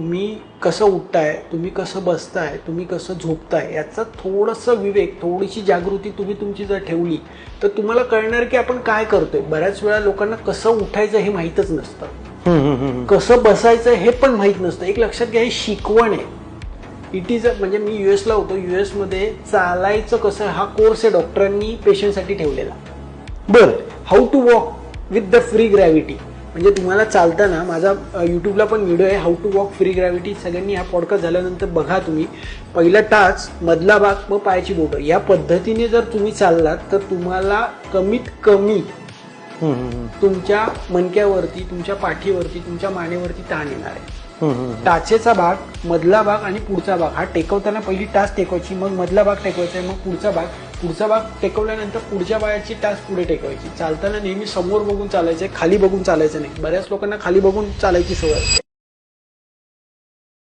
तुम्ही कसं उठताय, तुम्ही कसं बसताय, तुम्ही कसं झोपताय याचा थोडंसं विवेक, थोडीशी जागृती तुम्ही तुमची जर ठेवली तर तुम्हाला कळणार की आपण काय करतोय. बऱ्याच वेळा लोकांना कसं उठायचं हे माहीतच नसतं, कसं बसायचं हे पण माहीत नसतं. एक लक्षात घ्या, ही शिकवण आहे. इट इज म्हणजे मी यूएसला होतो, यूएसमध्ये चालायचं कसं हा कोर्स आहे डॉक्टरांनी पेशंटसाठी ठेवलेला. बरं, how to walk with the free gravity. म्हणजे तुम्हाला चालताना, माझा यूट्यूबला पण व्हिडिओ आहे how to walk free gravity. सगळ्यांनी हा पॉडकास्ट झाल्यानंतर बघा तुम्ही. पहिला टाच, मधला भाग, मग पायाची बोटं. या पद्धतीने जर तुम्ही चाललात तर तुम्हाला कमीत कमी तुमच्या मणक्यावरती, तुमच्या पाठीवरती, तुमच्या मानेवरती ताण येणार आहे. टाचेचा भाग, मधला भाग आणि पुढचा भाग हा टेकवताना पहिली टाच टेकवायची, मग मधला भाग टेकवायचा आहे, मग पुढचा भाग टेकवल्यानंतर पुढच्या पायाची टाच पुढे टेकवायची. चालताना नेहमी समोर बघून चालायचं आहे, खाली बघून चालायचं नाही. बऱ्याच लोकांना खाली बघून चालायची सवय असते.